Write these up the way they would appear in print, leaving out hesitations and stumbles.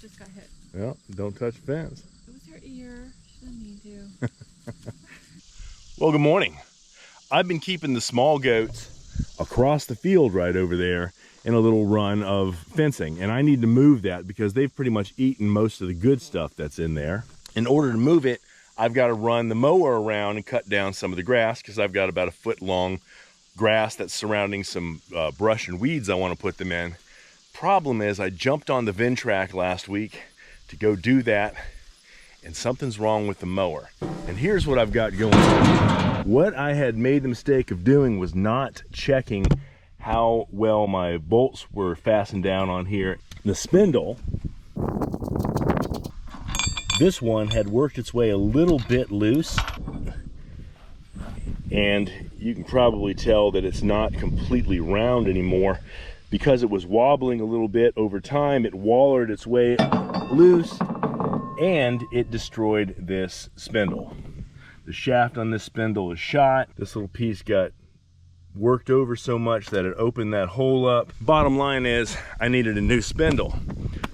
just got hit. Well, don't touch the fence. It was her ear. She didn't mean to. Well, good morning. I've been keeping the small goats across the field right over there in a little run of fencing, and I need to move that because they've pretty much eaten most of the good stuff that's in there. In order to move it, I've got to run the mower around and cut down some of the grass because I've got about a foot long grass that's surrounding some brush and weeds I want to put them in. Problem is, I jumped on the Ventrac last week to go do that, and something's wrong with the mower. And here's what I've got going on. What I had made the mistake of doing was not checking how well my bolts were fastened down on here. The spindle, this one had worked its way a little bit loose, and you can probably tell that it's not completely round anymore because it was wobbling a little bit over time. It wallered its way loose and it destroyed this spindle. The shaft on this spindle is shot. This little piece got worked over so much that it opened that hole up. Bottom line is, I needed a new spindle.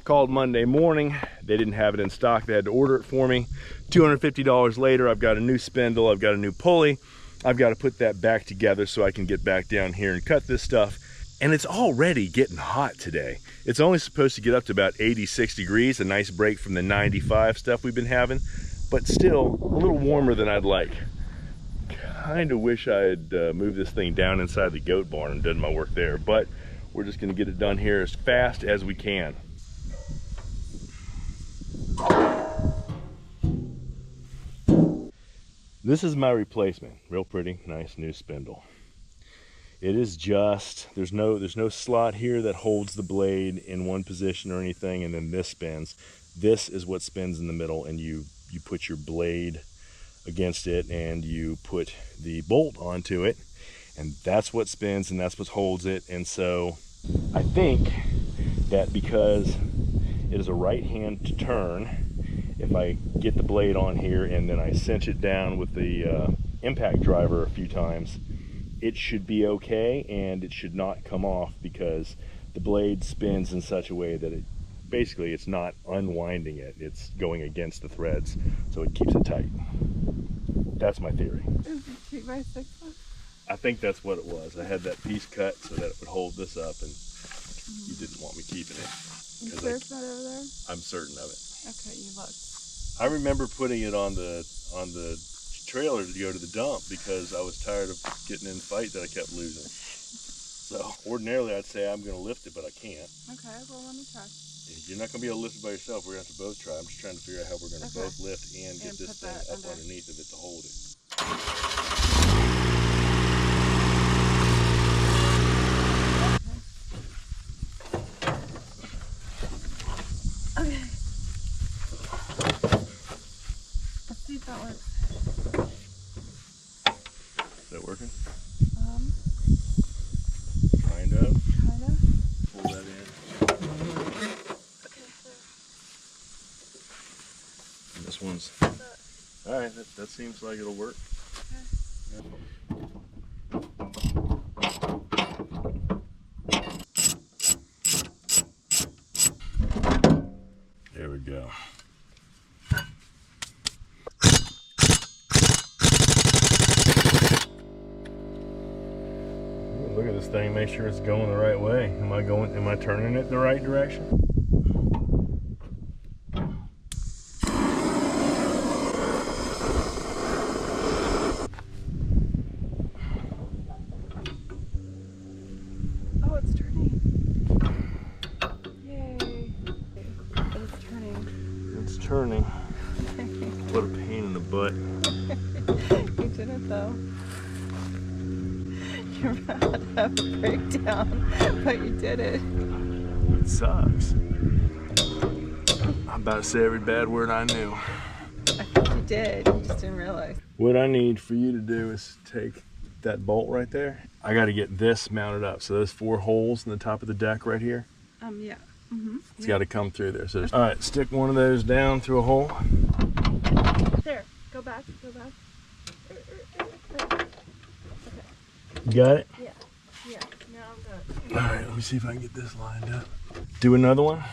Called Monday morning, they didn't have it in stock. They had to order it for me. $250 later, I've got a new spindle, I've got a new pulley. I've got to put that back together so I can get back down here and cut this stuff. And it's already getting hot today. It's only supposed to get up to about 86 degrees, a nice break from the 95 stuff we've been having, but still a little warmer than I'd like. Kind of wish I had moved this thing down inside the goat barn and done my work there, but we're just going to get it done here as fast as we can. This is my replacement. Real pretty, nice new spindle. It is just, there's no slot here that holds the blade in one position or anything, and then this spins. This is what spins in the middle, and you put your blade against it and you put the bolt onto it, and that's what spins and that's what holds it. And so I think that because it is a right hand turn, if I get the blade on here and then I cinch it down with the impact driver a few times, it should be okay, and it should not come off because the blade spins in such a way that it basically, it's not unwinding it, it's going against the threads, so it keeps it tight. That's my theory. Is it 3x6 one? I think that's what it was. I had that piece cut so that it would hold this up, and you didn't want me keeping it. You sure it's not over there? I'm certain of it. Okay, you looked. I remember putting it on the trailer to go to the dump because I was tired of getting in a fight that I kept losing. So ordinarily I'd say I'm going to lift it, but I can't. Okay, well let me try. You're not going to be able to lift it by yourself. We're going to have to both try. I'm just trying to figure out how we're going to both lift and get this thing up underneath of it to hold it. Okay. Let's see if that works. Is that working? Kind of. Pull that in. Okay, so. And this one's... Alright, that seems like it'll work. Okay. There we go. Look at this thing, make sure it's going the right way. Am I turning it the right direction? Oh, it's turning. Yay. It's turning. It's turning. What a pain in the butt. You did it though. You're about to have a breakdown, but you did it. It sucks. I'm about to say every bad word I knew. I think you did, you just didn't realize. What I need for you to do is take that bolt right there. I got to get this mounted up. So those 4 holes in the top of the deck right here. Yeah. It's got to come through there. So, all right, stick one of those down through a hole. There, go back, go back. You got it? Yeah, yeah, now I'm good. All right, let me see if I can get this lined up. Do another one.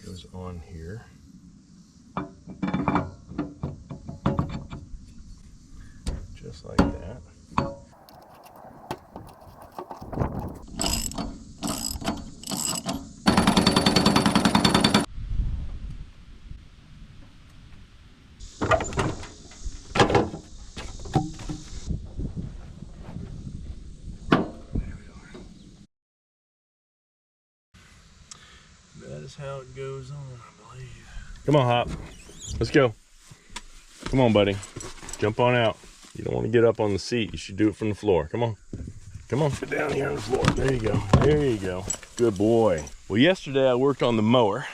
Goes on here. Just like that. That is how it goes on, I believe. Come on, Hop. Let's go. Come on, buddy. Jump on out. You don't want to get up on the seat. You should do it from the floor. Come on. Come on. Get down here on the floor. There you go. There you go. Good boy. Well, yesterday I worked on the mower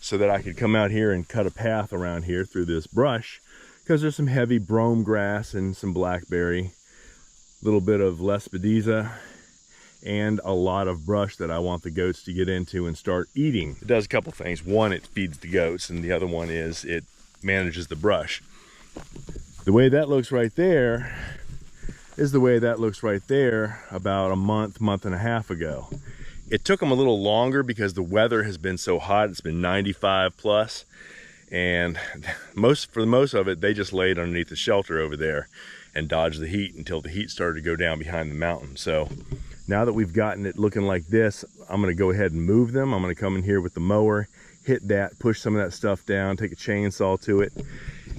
so that I could come out here and cut a path around here through this brush, because there's some heavy brome grass and some blackberry, a little bit of lespedeza, and a lot of brush that I want the goats to get into and start eating. It does a couple things. One, it feeds the goats, and the other one is it manages the brush. The way that looks right there is the way that looks right there about a month and a half ago. It took them a little longer because the weather has been so hot. It's been 95 plus, and for most of it, they just laid underneath the shelter over there and dodged the heat until the heat started to go down behind the mountain. So now that we've gotten it looking like this, I'm gonna go ahead and move them. I'm gonna come in here with the mower, hit that, push some of that stuff down, take a chainsaw to it.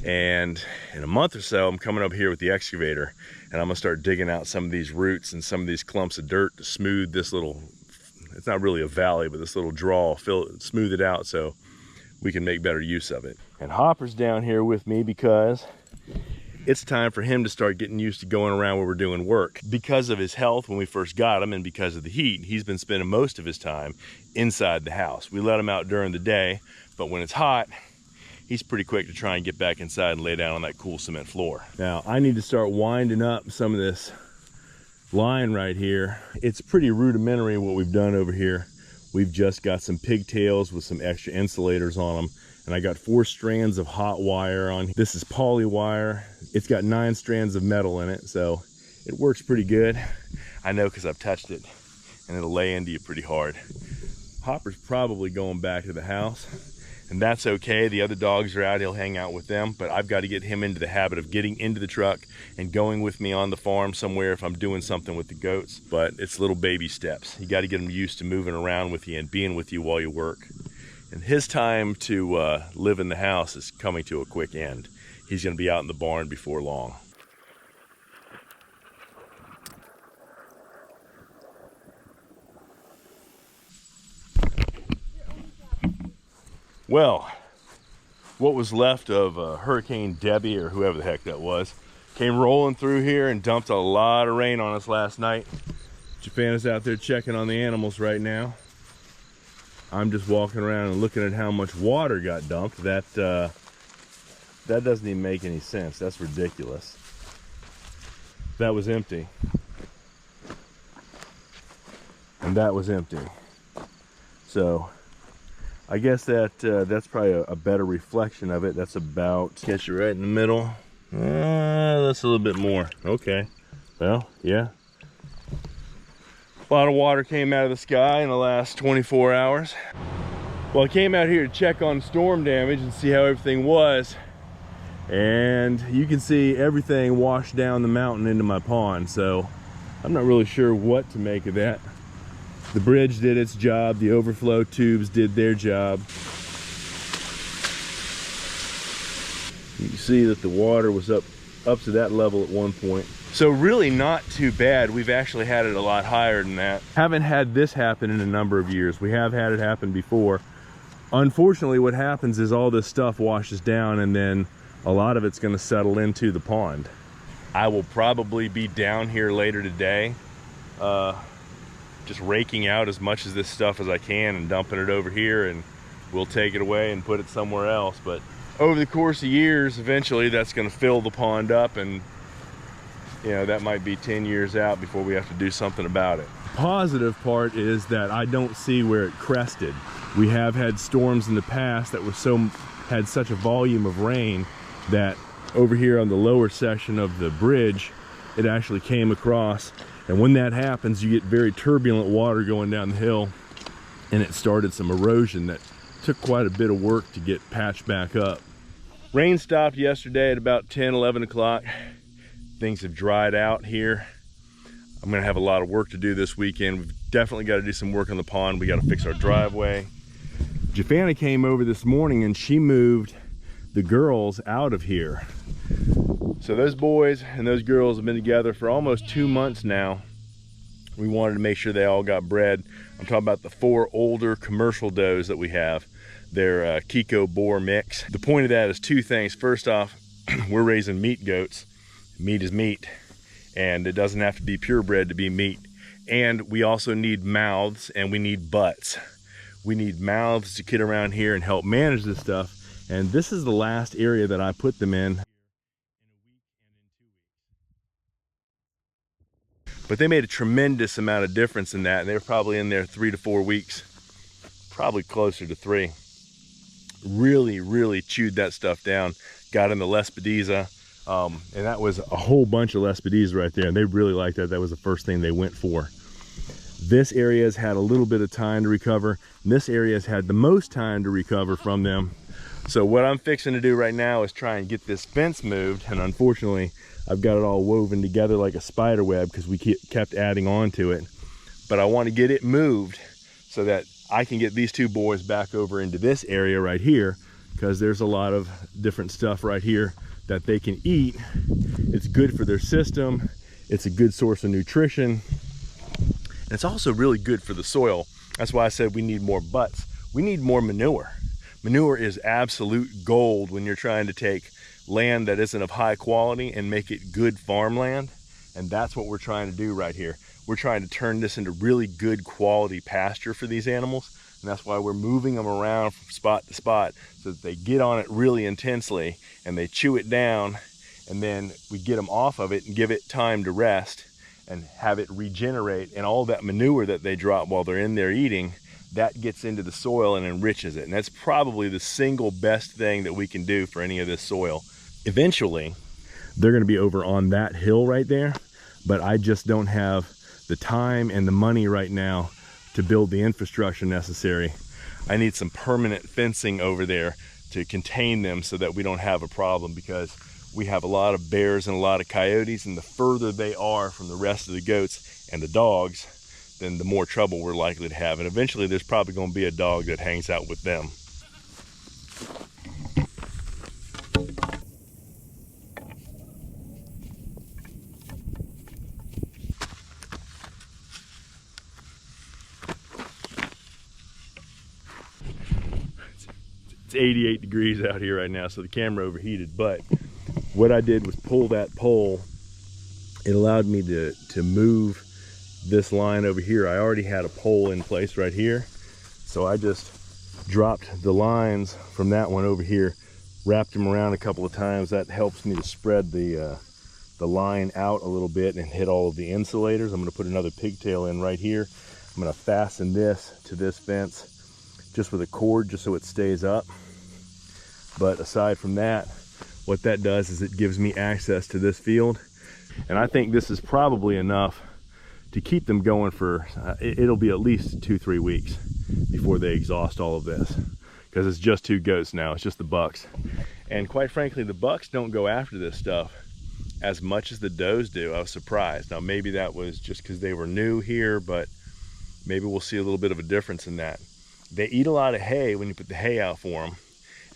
And in a month or so, I'm coming up here with the excavator, and I'm gonna start digging out some of these roots and some of these clumps of dirt to smooth this little, it's not really a valley, but this little draw, smooth it out so we can make better use of it. And Hopper's down here with me because it's time for him to start getting used to going around where we're doing work. Because of his health when we first got him, and because of the heat, he's been spending most of his time inside the house. We let him out during the day, but when it's hot, he's pretty quick to try and get back inside and lay down on that cool cement floor. Now, I need to start winding up some of this line right here. It's pretty rudimentary what we've done over here. We've just got some pigtails with some extra insulators on them, and I got 4 strands of hot wire on. This is poly wire. It's got 9 strands of metal in it, so it works pretty good. I know because I've touched it, and it'll lay into you pretty hard. Hopper's probably going back to the house, and that's okay. The other dogs are out, he'll hang out with them, but I've got to get him into the habit of getting into the truck and going with me on the farm somewhere if I'm doing something with the goats. But it's little baby steps. You got to get him used to moving around with you and being with you while you work. And his time to live in the house is coming to a quick end. He's going to be out in the barn before long. Well, what was left of Hurricane Debbie, or whoever the heck that was, came rolling through here and dumped a lot of rain on us last night. Japan is out there checking on the animals right now. I'm just walking around and looking at how much water got dumped. That doesn't even make any sense. That's ridiculous. That was empty. And that was empty. So I guess that's probably a better reflection of it. That's about, catch you right in the middle. That's a little bit more. Okay. Well, yeah. A lot of water came out of the sky in the last 24 hours. Well, I came out here to check on storm damage and see how everything was. And you can see everything washed down the mountain into my pond. So I'm not really sure what to make of that. The bridge did its job. The overflow tubes did their job. You can see that the water was up to that level at one point. So really not too bad. We've actually had it a lot higher than that. Haven't had this happen in a number of years. We have had it happen before. Unfortunately, what happens is all this stuff washes down, and then a lot of it's going to settle into the pond. I will probably be down here later today, just raking out as much of this stuff as I can and dumping it over here, and we'll take it away and put it somewhere else. But over the course of years, eventually that's going to fill the pond up, and you know, that might be 10 years out before we have to do something about it. The positive part is that I don't see where it crested. We have had storms in the past that had such a volume of rain that over here on the lower section of the bridge, it actually came across. And when that happens, you get very turbulent water going down the hill, and it started some erosion that took quite a bit of work to get patched back up. Rain stopped yesterday at about 10, 11 o'clock. Things have dried out here. I'm gonna have a lot of work to do this weekend. We've definitely got to do some work on the pond. We got to fix our driveway. Jafana came over this morning and she moved the girls out of here. So those boys and those girls have been together for almost 2 months now. We wanted to make sure they all got bred. I'm talking about the 4 older commercial does that we have. They're Kiko boar mix. The point of that is 2 things. First off, we're raising meat goats. Meat is meat, and it doesn't have to be purebred to be meat. And we also need mouths and we need butts. We need mouths to get around here and help manage this stuff. And this is the last area that I put them in. But they made a tremendous amount of difference in that. And they were probably in there 3 to 4 weeks, probably closer to 3. Really, really chewed that stuff down. Got in the Lespedeza. And that was a whole bunch of Lespedeza right there. And they really liked that. That was the first thing they went for. This area has had a little bit of time to recover. And this area has had the most time to recover from them. So what I'm fixing to do right now is try and get this fence moved. And unfortunately, I've got it all woven together like a spider web because we kept adding on to it. But I want to get it moved so that I can get these 2 boys back over into this area right here, because there's a lot of different stuff right here that they can eat. It's good for their system. It's a good source of nutrition. And it's also really good for the soil. That's why I said we need more butts. We need more manure. Manure is absolute gold when you're trying to take land that isn't of high quality and make it good farmland. And that's what we're trying to do right here. We're trying to turn this into really good quality pasture for these animals. And that's why we're moving them around from spot to spot so that they get on it really intensely and they chew it down, and then we get them off of it and give it time to rest and have it regenerate, and all that manure that they drop while they're in there eating, that gets into the soil and enriches it. And that's probably the single best thing that we can do for any of this soil. Eventually, they're gonna be over on that hill right there, but I just don't have the time and the money right now to build the infrastructure necessary. I need some permanent fencing over there to contain them so that we don't have a problem, because we have a lot of bears and a lot of coyotes, and the further they are from the rest of the goats and the dogs, then the more trouble we're likely to have. And eventually there's probably going to be a dog that hangs out with them. It's 88 degrees out here right now, so the camera overheated, but what I did was pull that pole. It allowed me to move this line over here. I already had a pole in place right here, so I just dropped the lines from that one over here, wrapped them around a couple of times. That helps me to spread the line out a little bit and hit all of the insulators. I'm going to put another pigtail in right here. I'm going to fasten this to this fence just with a cord, just so it stays up. But aside from that, what that does is it gives me access to this field, and I think this is probably enough to keep them going for it'll be at least 2-3 weeks before they exhaust all of this, because it's just 2 goats now. It's just the bucks, and quite frankly, the bucks don't go after this stuff as much as the does do. I was surprised. Now maybe that was just because they were new here, but maybe we'll see a little bit of a difference in that. They eat a lot of hay when you put the hay out for them,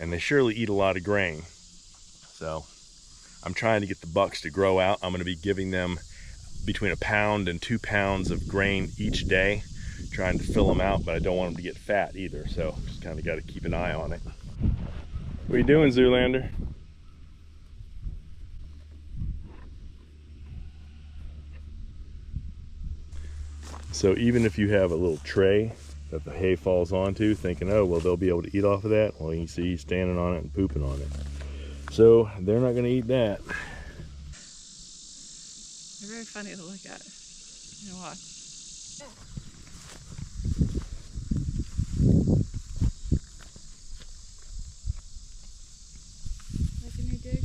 and they surely eat a lot of grain. So I'm trying to get the bucks to grow out. I'm going to be giving them between 1 pound and 2 pounds of grain each day, trying to fill them out, but I don't want them to get fat either. So just kind of got to keep an eye on it. What are you doing, Zoolander? So even if you have a little tray that the hay falls onto, thinking, oh, well, they'll be able to eat off of that, well, you can see he's standing on it and pooping on it. So they're not going to eat that. They're very funny to look at. You watch. Making me dig.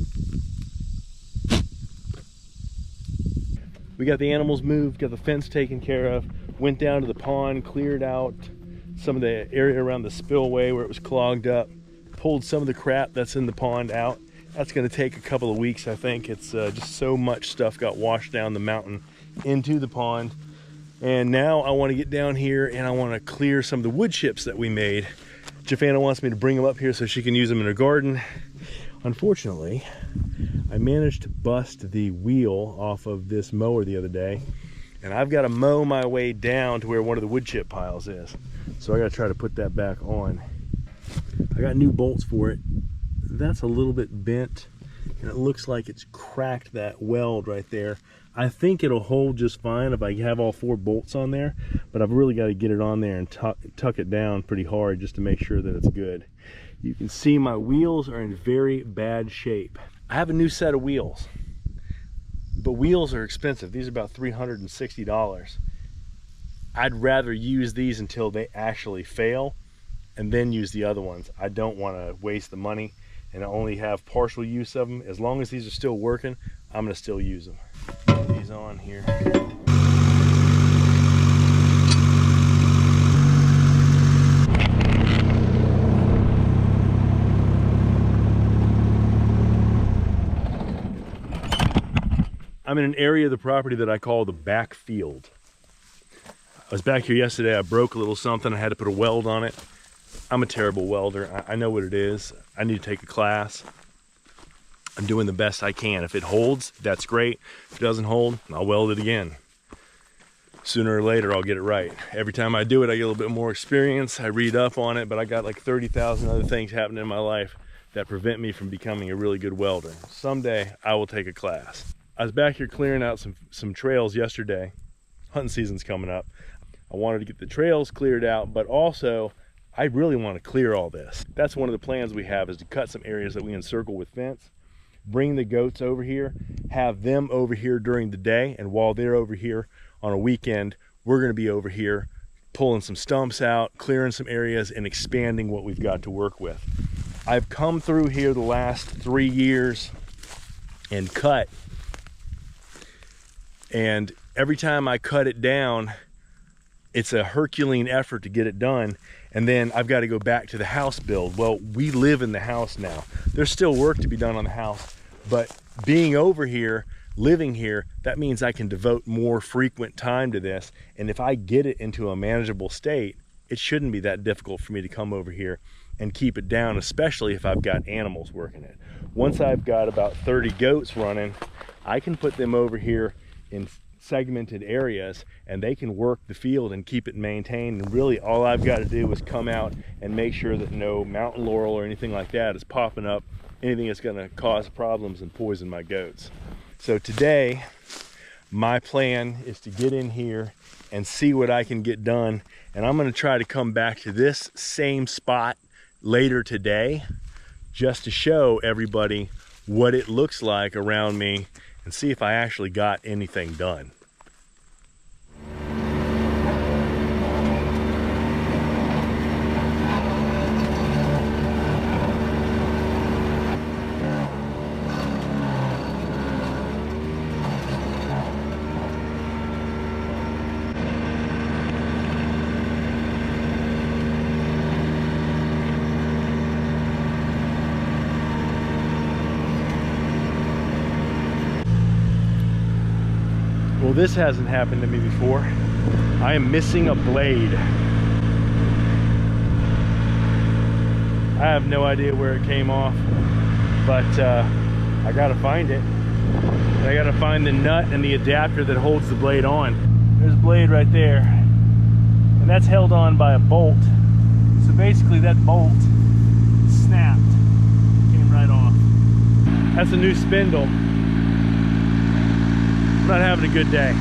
We got the animals moved, got the fence taken care of, went down to the pond, cleared out some of the area around the spillway where it was clogged up, pulled some of the crap that's in the pond out. That's going to take a couple of weeks, I think. It's just so much stuff got washed down the mountain into the pond. And now I want to get down here and I want to clear some of the wood chips that we made. Jafana wants me to bring them up here so she can use them in her garden. Unfortunately, I managed to bust the wheel off of this mower the other day, and I've got to mow my way down to where one of the wood chip piles is. So I got to try to put that back on. I got new bolts for it. That's a little bit bent, and it looks like it's cracked that weld right there. I think it'll hold just fine if I have all 4 bolts on there, but I've really got to get it on there and tuck it down pretty hard just to make sure that it's good. You can see my wheels are in very bad shape. I have a new set of wheels, but wheels are expensive. These are about $360. I'd rather use these until they actually fail and then use the other ones. I don't want to waste the money and only have partial use of them. As long as these are still working, I'm going to still use them. Put these on here. I'm in an area of the property that I call the back field. I was back here yesterday, I broke a little something, I had to put a weld on it. I'm a terrible welder, I know what it is. I need to take a class. I'm doing the best I can. If it holds, that's great. If it doesn't hold, I'll weld it again. Sooner or later, I'll get it right. Every time I do it, I get a little bit more experience, I read up on it, but I got like 30,000 other things happening in my life that prevent me from becoming a really good welder. Someday, I will take a class. I was back here clearing out some trails yesterday. Hunting season's coming up. I wanted to get the trails cleared out, but also I really want to clear all this. That's one of the plans we have, is to cut some areas that we encircle with fence, bring the goats over here, have them over here during the day, and while they're over here on a weekend, we're going to be over here pulling some stumps out, clearing some areas, and expanding what we've got to work with. I've come through here the last 3 years and cut, and every time I cut it down, it's a Herculean effort to get it done, and then I've got to go back to the house build. Well, we live in the house now. There's still work to be done on the house, but being over here, living here, that means I can devote more frequent time to this, and if I get it into a manageable state, it shouldn't be that difficult for me to come over here and keep it down, especially if I've got animals working it. Once I've got about 30 goats running, I can put them over here in segmented areas and they can work the field and keep it maintained, and really all I've got to do is come out and make sure that no mountain laurel or anything like that is popping up, anything that's going to cause problems and poison my goats. So today my plan is to get in here and see what I can get done, and I'm going to try to come back to this same spot later today just to show everybody what it looks like around me and see if I actually got anything done. Well, this hasn't happened to me before. I am missing a blade. I have no idea where it came off, but I gotta find it. And I gotta find the nut and the adapter that holds the blade on. There's a blade right there, and that's held on by a bolt. So basically that bolt snapped, came right off. That's a new spindle. Not having a good day.